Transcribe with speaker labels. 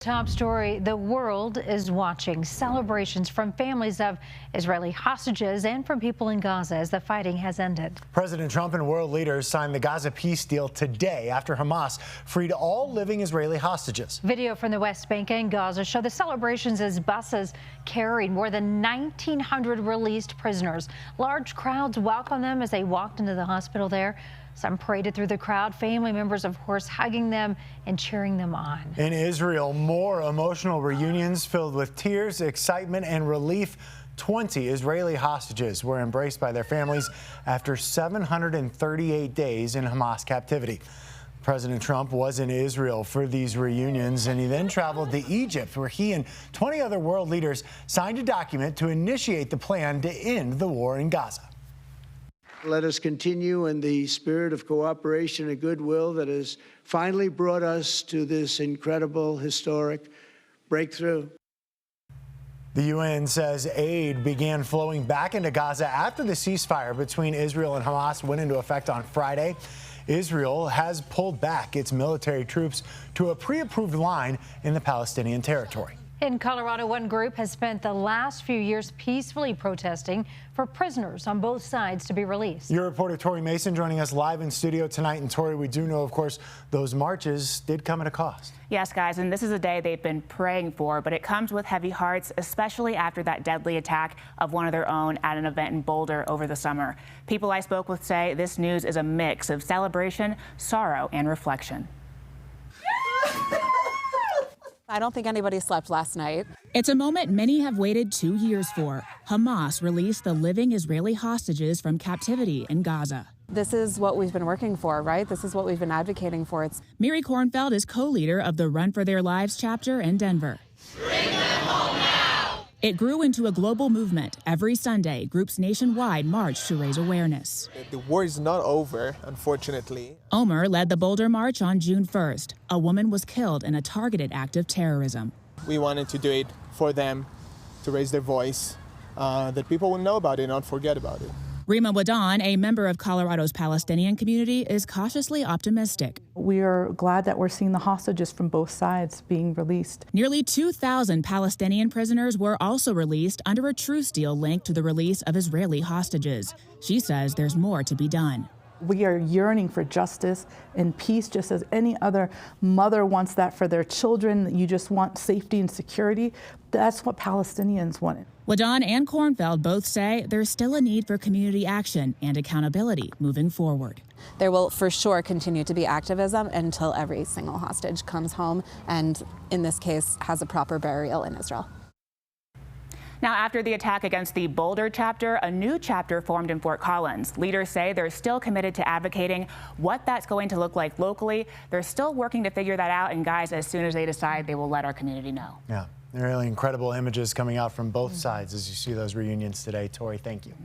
Speaker 1: Top story, the world is watching celebrations from families of Israeli hostages and from people in Gaza as the fighting has ended.
Speaker 2: President Trump and world leaders signed the Gaza peace deal today after Hamas freed all living Israeli hostages.
Speaker 1: Video from the West Bank and Gaza show the celebrations as buses carried more than 1,900 released prisoners. Large crowds welcomed them as they walked into the hospital there. Some paraded through the crowd, family members, of course, hugging them and cheering them on.
Speaker 2: In Israel, more emotional reunions filled with tears, excitement, and relief. 20 Israeli hostages were embraced by their families after 738 days in Hamas captivity. President Trump was in Israel for these reunions, and he then traveled to Egypt, where he and 20 other world leaders signed a document to initiate the plan to end the war in Gaza.
Speaker 3: Let us continue in the spirit of cooperation and goodwill that has finally brought us to this incredible, historic breakthrough.
Speaker 2: The UN says aid began flowing back into Gaza after the ceasefire between Israel and Hamas went into effect on Friday. Israel has pulled back its military troops to a pre-approved line in the Palestinian territory.
Speaker 1: In Colorado, one group has spent the last few years peacefully protesting for prisoners on both sides to be released.
Speaker 2: Your reporter Tori Mason joining us live in studio tonight. And Tori, we do know, of course, those marches did come at a cost.
Speaker 4: Yes, guys, and this is a day they've been praying for, but it comes with heavy hearts, especially after that deadly attack of one of their own at an event in Boulder over the summer. People I spoke with say this news is a mix of celebration, sorrow, and reflection.
Speaker 5: I don't think anybody slept last night.
Speaker 6: It's a moment many have waited 2 years for. Hamas released the living Israeli hostages from captivity in Gaza.
Speaker 5: This is what we've been working for, right? This is what we've been advocating for.
Speaker 6: Miri Kornfeld is co-leader of the Run for Their Lives chapter in Denver. It grew into a global movement. Every Sunday, groups nationwide marched to raise awareness.
Speaker 7: The war is not over, unfortunately.
Speaker 6: Omer led the Boulder March on June 1st. A woman was killed in a targeted act of terrorism.
Speaker 7: We wanted to do it for them, to raise their voice, that people will know about it and not forget about it.
Speaker 6: Rima Wadan, a member of Colorado's Palestinian community, is cautiously optimistic.
Speaker 8: We are glad that we're seeing the hostages from both sides being released.
Speaker 6: Nearly 2,000 Palestinian prisoners were also released under a truce deal linked to the release of Israeli hostages. She says there's more to be done.
Speaker 8: We are yearning for justice and peace, just as any other mother wants that for their children. You just want safety and security. That's what Palestinians wanted.
Speaker 6: Wadan and Kornfeld both say there's still a need for community action and accountability moving forward.
Speaker 5: There will for sure continue to be activism until every single hostage comes home and, in this case, has a proper burial in Israel.
Speaker 4: Now, after the attack against the Boulder chapter, a new chapter formed in Fort Collins. Leaders say they're still committed to advocating what that's going to look like locally. They're still working to figure that out, and guys, as soon as they decide, they will let our community know.
Speaker 2: Yeah, really incredible images coming out from both sides as you see those reunions today. Tori, thank you.